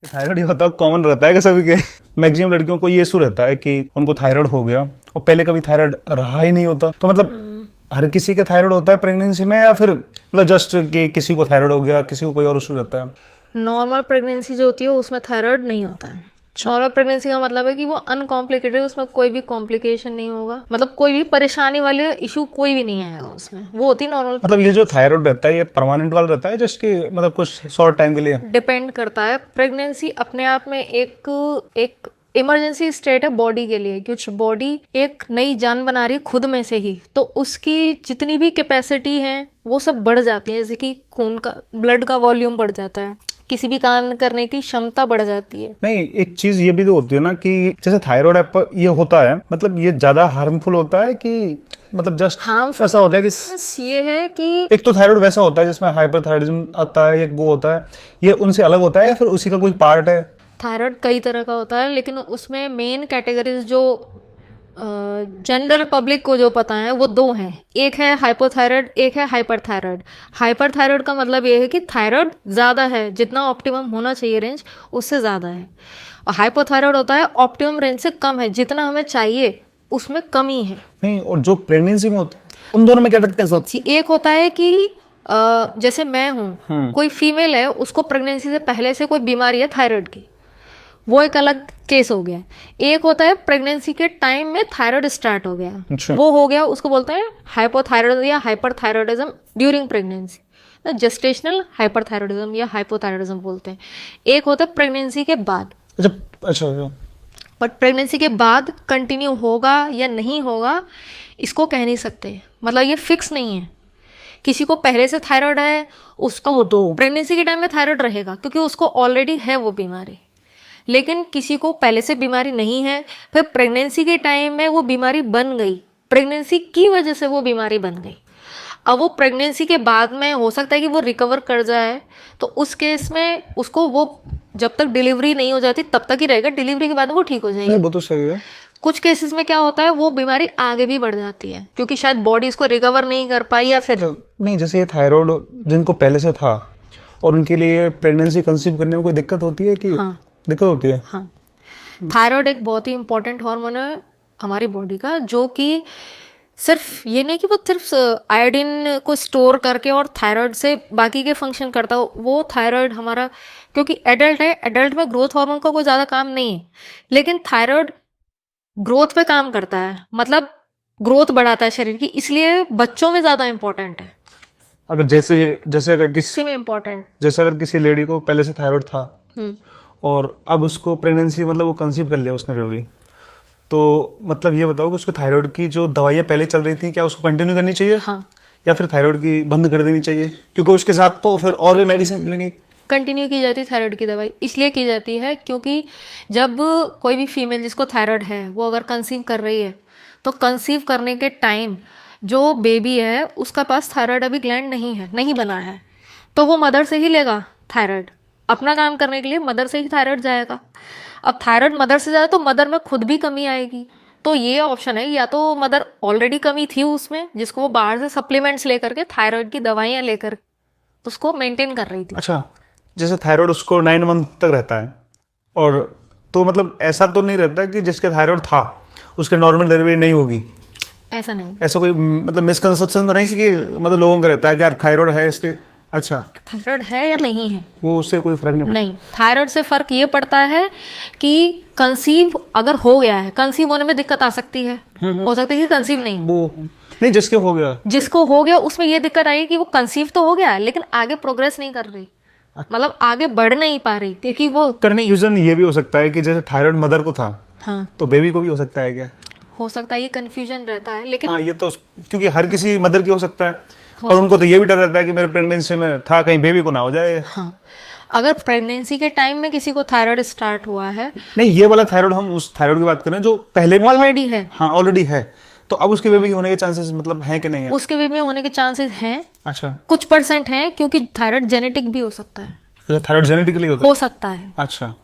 Thyroid ये होता common रहता है कि सभी के मैक्सिमम लड़कियों को ये इशू रहता है कि उनको थायराइड हो गया और पहले कभी थायराइड रहा ही नहीं होता। तो मतलब हर किसी के थायराइड होता है प्रेगनेंसी में, या फिर मतलब जस्ट कि किसी को थायराइड हो गया, किसी को कोई और इशू रहता है? नॉर्मल प्रेगनेंसी जो होती है उसमें थायराइड नहीं होता है। नॉर्मल प्रेगनेंसी का मतलब है कि वो अनकॉम्प्लिकेटेड है, उसमें कोई भी कॉम्प्लिकेशन नहीं होगा, मतलब कोई भी परेशानी वाले इशू कोई भी नहीं आएगा उसमें। वो होती है नॉर्मल। मतलब ये जो थायराइड रहता है ये परमानेंट वाला रहता है जस्ट कि मतलब कुछ शॉर्ट टाइम के लिए? डिपेंड करता है। प्रेगनेंसी अपने आप में एक इमरजेंसी स्टेट है बॉडी के लिए, क्योंकि बॉडी एक नई जान बना रही है खुद में से ही, तो उसकी जितनी भी कैपेसिटी है वो सब बढ़ जाती है। जैसे कि खून का, ब्लड का वॉल्यूम बढ़ जाता है, किसी भी काम करने की क्षमता बढ़ जाती है। नहीं, एक चीज ये भी तो होती है ना कि जैसे थायराइड ये होता है, मतलब ये ज्यादा हार्मफुल होता है कि मतलब जस्ट हार्मफुल ऐसा होता है कि बस ये है कि एक तो थायराइड वैसा होता है जिसमें हाइपरथायराइडिज्म आता है, एक वो होता है, ये उनसे अलग होता है या फिर उसी का कोई पार्ट है? थायराइड कई तरह का होता है, लेकिन उसमें मेन कैटेगरीज जो जनरल पब्लिक को जो पता है वो दो हैं। एक है हाइपोथायराइड, एक है हाइपरथायराइड। हाइपरथायराइड का मतलब ये है कि थायराइड ज़्यादा है, जितना ऑप्टिमम होना चाहिए रेंज उससे ज़्यादा है। और हाइपोथायराइड होता है ऑप्टिमम रेंज से कम है, जितना हमें चाहिए उसमें कमी है। नहीं, और जो प्रेगनेंसी में होता है उन दोनों में क्या डिफरेंस होता एक होता है कि जैसे मैं हूँ, कोई फीमेल है, उसको प्रेगनेंसी से पहले से कोई बीमारी है थायराइड की, वो एक अलग केस हो गया। एक होता है प्रेगनेंसी के टाइम में थायराइड स्टार्ट हो गया, अच्छा। वो हो गया, उसको बोलते हैं हाइपोथायराइड या hyperthyroidism during pregnancy. Gestational hyperthyroidism या हाइपोथायराइडिज्म बोलते हैं। एक होता है प्रेगनेंसी के बाद। है? अच्छा अच्छा। बट प्रेगनेंसी के बाद कंटिन्यू होगा या नहीं होगा इसको कह नहीं सकते, मतलब ये फिक्स नहीं है। किसी को पहले से थायराइड है, उसका वो दो प्रेगनेंसी के टाइम में थायराइड रहेगा क्योंकि उसको ऑलरेडी है वो बीमारी। लेकिन किसी को पहले से बीमारी नहीं है, फिर प्रेगनेंसी के टाइम में वो बीमारी बन गई, प्रेगनेंसी की वजह से वो बीमारी बन गई। अब वो प्रेगनेंसी के बाद में हो सकता है कि वो रिकवर कर जाए, तो उस केस में उसको वो जब तक डिलीवरी नहीं हो जाती तब तक ही रहेगा, डिलीवरी के बाद वो ठीक हो जाएगी। वो तो सही है। कुछ केसेस में क्या होता है, वो बीमारी आगे भी बढ़ जाती है क्योंकि शायद बॉडी इसको रिकवर नहीं कर पाई, या फिर नहीं, जैसे ये थायराइड जिनको पहले से था और उनके लिए प्रेगनेंसी कंसीव करने में कोई दिक्कत होती है कि? हाँ दिक्कत होती है। हाँ। थायराइड एक बहुत ही इंपॉर्टेंट हार्मोन है हमारी बॉडी का, जो कि सिर्फ ये नहीं कि वो सिर्फ आयोडीन को स्टोर करके और थायराइड से बाकी के फंक्शन करता हो। वो थायराइड हमारा, क्योंकि एडल्ट है, एडल्ट में ग्रोथ हार्मोन का कोई ज़्यादा काम नहीं है, लेकिन थायराइड ग्रोथ पे काम करता है, मतलब ग्रोथ बढ़ाता है शरीर की, इसलिए बच्चों में ज़्यादा इंपॉर्टेंट है। अगर जैसे जैसे अगर किसी इसी में इम्पोर्टेंट। जैसे अगर किसी लेडी को पहले से थायराइड था और अब उसको प्रेगनेंसी मतलब वो कंसीव कर लिया उसने बेबी, तो मतलब ये बताओ कि उसको थायराइड की जो दवाइयाँ पहले चल रही थी क्या उसको कंटिन्यू करनी चाहिए? हाँ, या फिर थायराइड की बंद कर देनी चाहिए क्योंकि उसके साथ तो फिर और भी मेडिसिन मिलेंगी? कंटिन्यू की जाती है थायराइड की दवाई, इसलिए की जाती है क्योंकि जब कोई भी फीमेल जिसको थायराइड है वो अगर कंसीव कर रही है, तो कंसीव करने के टाइम जो बेबी है उसका पास थायराइड अभी ग्लैंड नहीं है, नहीं बना है, तो वो मदर से ही लेगा थायराइड। अपना काम करने के लिए मदर से ही थायराइड जाएगा। अब थायराइड मदर से जाए तो मदर में खुद भी कमी आएगी, तो ये ऑप्शन है, या तो मदर ऑलरेडी कमी थी उसमें जिसको वो बाहर से सप्लीमेंट्स लेकर के, थायराइड की दवाइयाँ लेकर उसको मेंटेन कर रही थी। अच्छा, जैसे थायराइड उसको 9 मंथ तक रहता है, और तो मतलब ऐसा तो नहीं रहता कि जिसके थायराइड था उसके नॉर्मल डिलीवरी नहीं होगी? ऐसा नहीं, ऐसा कोई मतलब मिसकंसेप्शन तो नहीं कि मतलब लोगों का रहता है कि यार थायराइड है इसके? अच्छा, थायराइड है या नहीं है, वो उससे कोई फर्क नहीं पड़ता? नहीं। थायराइड से फर्क ये पड़ता है कि कंसीव अगर हो गया है, कंसीव होने में दिक्कत आ सकती है, हो सकता है कि कंसीव नहीं, वो नहीं, जिसके हो गया, जिसको हो गया उसमें ये दिक्कत आई कि वो कंसीव तो हो गया लेकिन आगे प्रोग्रेस नहीं कर रही, मतलब आगे बढ़ नहीं पा रही, क्योंकि वो करने यूजन ये भी हो सकता है कि जैसे थायराइड मदर को था हाँ तो बेबी को भी हो सकता है क्या? हो सकता है, ये कंफ्यूजन रहता है। लेकिन हाँ, ये तो क्योंकि हर किसी मदर की हो सकता है और उनको तो ये भी डर रहता है कि मेरे प्रेगनेंसी में था कहीं बेबी को ना हो जाए। हाँ, अगर प्रेगनेंसी के टाइम में किसी को थायराइड स्टार्ट हुआ है, नहीं, ये वाला थायराइड हम उस थायराइड की बात कर रहे हैं जो पहले ऑलरेडी है, हाँ ऑलरेडी है, तो अब उसके बेबी होने के चांसेस मतलब हैं कि नहीं है? उसके बेबी होने के चांसेस हैं, अच्छा, कुछ परसेंट हैं, क्योंकि थायराइड जेनेटिक भी हो सकता है, थायराइड जेनेटिकली होता हो सकता है। है? अच्छा,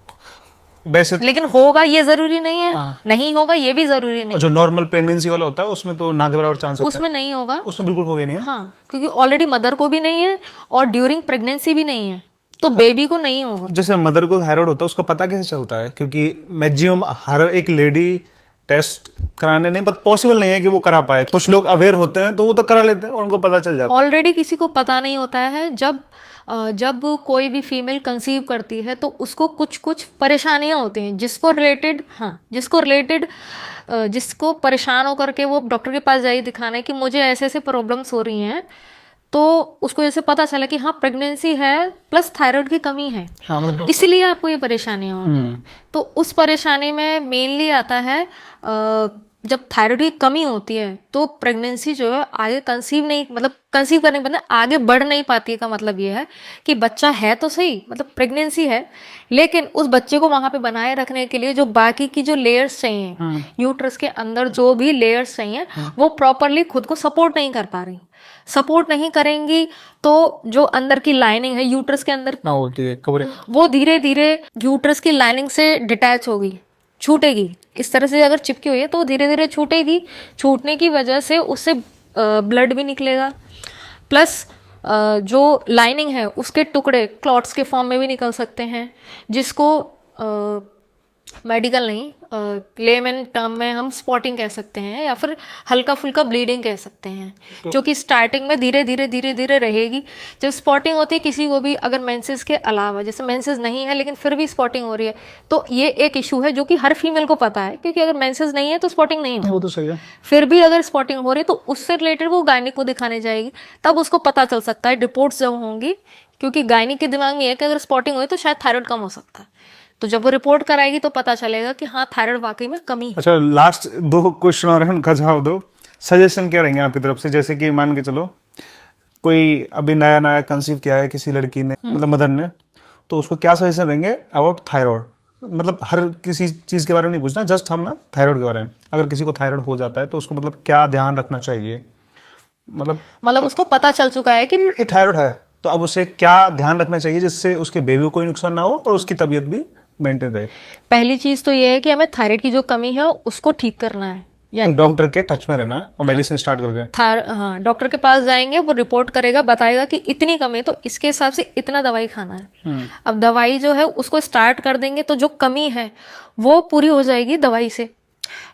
वैसे लेकिन होगा ये जरूरी नहीं है, हाँ। नहीं होगा ये भी जरूरी नहीं, जो नॉर्मल प्रेगनेंसी वाला होता है उसमें तो ना के बराबर चांस होता है, उसमें नहीं होगा, उसमें बिल्कुल हो गया नहीं है। हाँ, क्योंकि ऑलरेडी मदर को भी नहीं है और ड्यूरिंग प्रेगनेंसी भी नहीं है, तो बेबी को नहीं होगा। जैसे मदर को थायराइड होता है उसका पता कैसे चलता है? क्योंकि मैक्सिमम हर एक लेडी टेस्ट कराने नहीं, बट पॉसिबल नहीं है कि वो करा पाए। कुछ लोग अवेयर होते हैं तो वो तो करा लेते हैं और उनको पता चल जाता है। ऑलरेडी किसी को पता नहीं होता है। जब कोई भी फीमेल कंसीव करती है तो उसको कुछ कुछ परेशानियां होती हैं जिसको परेशान होकर के वो डॉक्टर के पास जाइए दिखाने कि मुझे ऐसे ऐसे प्रॉब्लम्स हो रही हैं, तो उसको जैसे पता चला कि हाँ प्रेगनेंसी है प्लस थायराइड की कमी है, हाँ, मतलब इसलिए आपको ये परेशानियां हो रही हैं। तो उस परेशानी में मेनली आता है जब थायराइड की कमी होती है तो प्रेगनेंसी जो है आगे कंसीव करने के बाद आगे बढ़ नहीं पाती है। का मतलब ये है कि बच्चा है तो सही, मतलब प्रेगनेंसी है, लेकिन उस बच्चे को वहां पे बनाए रखने के लिए जो बाकी की जो लेयर्स चाहिए, यूट्रस के अंदर जो भी लेयर्स चाहिए, वो प्रॉपरली खुद को सपोर्ट नहीं कर पा रही। सपोर्ट नहीं करेंगी तो जो अंदर की लाइनिंग है यूट्रस के अंदर ना होती है कवरेज, वो धीरे धीरे यूट्रस की लाइनिंग से डिटैच होगी, छूटेगी। इस तरह से अगर चिपकी हुई है तो धीरे धीरे छूटेगी। छूटने की वजह से उससे ब्लड भी निकलेगा, प्लस जो लाइनिंग है उसके टुकड़े क्लॉट्स के फॉर्म में भी निकल सकते हैं, जिसको मेडिकल नहीं लेमन टर्म में हम स्पॉटिंग कह सकते हैं या फिर हल्का फुल्का ब्लीडिंग कह सकते हैं, जो कि स्टार्टिंग में धीरे धीरे रहेगी। जब स्पॉटिंग होती है किसी को भी, अगर मेंसेस के अलावा, जैसे मेंसेस नहीं है लेकिन फिर भी स्पॉटिंग हो रही है, तो ये एक इशू है जो कि हर फीमेल को पता है, क्योंकि अगर मेंसेस नहीं है तो स्पॉटिंग नहीं हो। वो तो सही है। फिर भी अगर स्पॉटिंग हो रही है तो उससे रिलेटेड वो गायनिक को दिखाने जाएगी, तब उसको पता चल सकता है, रिपोर्ट्स जब होंगी, क्योंकि गायनिक के दिमाग में ये है कि अगर स्पॉटिंग हुई तो शायद थायराइड कम हो सकता है। तो जब वो रिपोर्ट कराएगी तो पता चलेगा कि हाँ थायराइड वाकई में कमी है। अच्छा, लास्ट 2 क्वेश्चन और हैं, उनका जवाब दो। सजेशन क्या रहेंगे आपकी तरफ से? जैसे कि मान के चलो कोई अभी नया कंसीव किया है किसी लड़की ने, मतलब मदर ने, तो उसको क्या सजेशन रहेंगे अबाउट थायराइड? मतलब हर किसी चीज के बारे में नहीं पूछना, जस्ट हम ना थायराइड के बारे में, अगर किसी को थायराइड हो जाता है तो उसको मतलब क्या ध्यान रखना चाहिए? मतलब उसको पता चल चुका है कि ये थायराइड है, तो अब उसे क्या ध्यान रखना चाहिए जिससे उसके बेबी को कोई नुकसान ना हो और उसकी तबीयत भी मेंटेन रहे? पहली चीज तो ये है कि हमें थायराइड की जो कमी है उसको ठीक करना है, या डॉक्टर के टच में रहना और मेडिसिन स्टार्ट कर दें। हाँ डॉक्टर के पास जाएंगे, वो रिपोर्ट करेगा, बताएगा कि इतनी कमी है तो इसके हिसाब से इतना दवाई खाना है। अब दवाई जो है उसको स्टार्ट कर देंगे तो जो कमी है वो पूरी हो जाएगी दवाई से,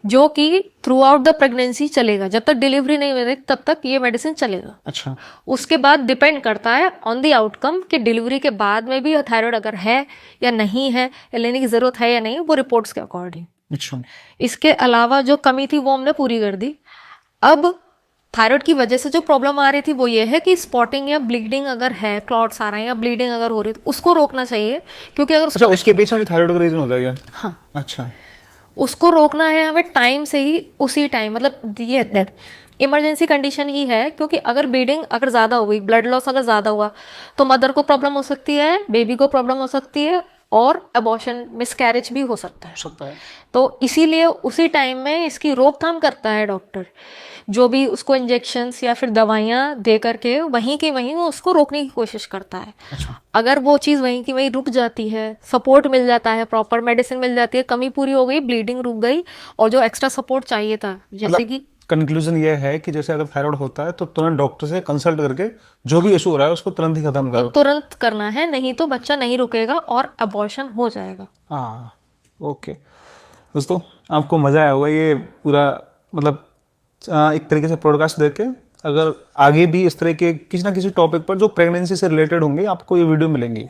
जो कि थ्रू आउट द प्रेगनेंसी चलेगा। जब तक डिलीवरी नहीं होगी तब तक ये मेडिसिन चलेगा। अच्छा, उसके बाद डिपेंड करता है ऑन द आउटकम कि डिलीवरी के बाद में भी थायराइड अगर है या नहीं है, या लेने की जरूरत है या नहीं, वो रिपोर्ट्स के अकॉर्डिंग। अच्छा, इसके अलावा जो कमी थी वो हमने पूरी कर दी। अब थायराइड की वजह से जो प्रॉब्लम आ रही थी वो ये है कि स्पॉटिंग या ब्लीडिंग अगर है, क्लॉट्स आ रहे हैं या ब्लीडिंग अगर हो रही है तो उसको रोकना चाहिए, क्योंकि अगर अच्छा उसके पीछे भी थायराइड का रीजन होता है क्या? हाँ अच्छा, उसको रोकना है हमें टाइम से ही, उसी टाइम, मतलब ये इमरजेंसी कंडीशन ही है, क्योंकि अगर ब्लीडिंग अगर ज़्यादा हो गई, ब्लड लॉस अगर ज़्यादा हुआ तो मदर को प्रॉब्लम हो सकती है, बेबी को प्रॉब्लम हो सकती है, और अबॉर्शन मिसकैरेज भी हो सकता है। तो इसीलिए उसी टाइम में इसकी रोकथाम करता है डॉक्टर, जो भी उसको इंजेक्शंस या फिर दवाइयाँ दे करके वहीं की वहीं वो उसको रोकने की कोशिश करता है। अच्छा, अगर वो चीज़ वहीं की वहीं रुक जाती है, सपोर्ट मिल जाता है, प्रॉपर मेडिसिन मिल जाती है, कमी पूरी हो गई, ब्लीडिंग रुक गई, और जो एक्स्ट्रा सपोर्ट चाहिए था, जैसे कि कंक्लूजन ये है कि जैसे अगर थायराइड होता है तो तुरंत डॉक्टर से कंसल्ट करके जो भी इशू हो रहा है उसको तुरंत ही खत्म करो। तुरंत करना है, नहीं तो बच्चा नहीं रुकेगा और अबॉर्शन हो जाएगा। हाँ, ओके दोस्तों, आपको मज़ा आया होगा ये पूरा, मतलब एक तरीके से पॉडकास्ट देख के। अगर आगे भी इस तरह के किसी ना किसी टॉपिक पर जो प्रेगनेंसी से रिलेटेड होंगे आपको ये वीडियो मिलेंगी।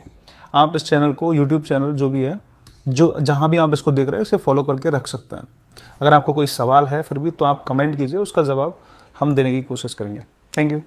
आप इस चैनल को, यूट्यूब चैनल जो भी है, जो जहाँ भी आप इसको देख रहे हैं उसे फॉलो करके रख सकते हैं। अगर आपको कोई सवाल है फिर भी तो आप कमेंट कीजिए, उसका जवाब हम देने की कोशिश करेंगे। Thank you.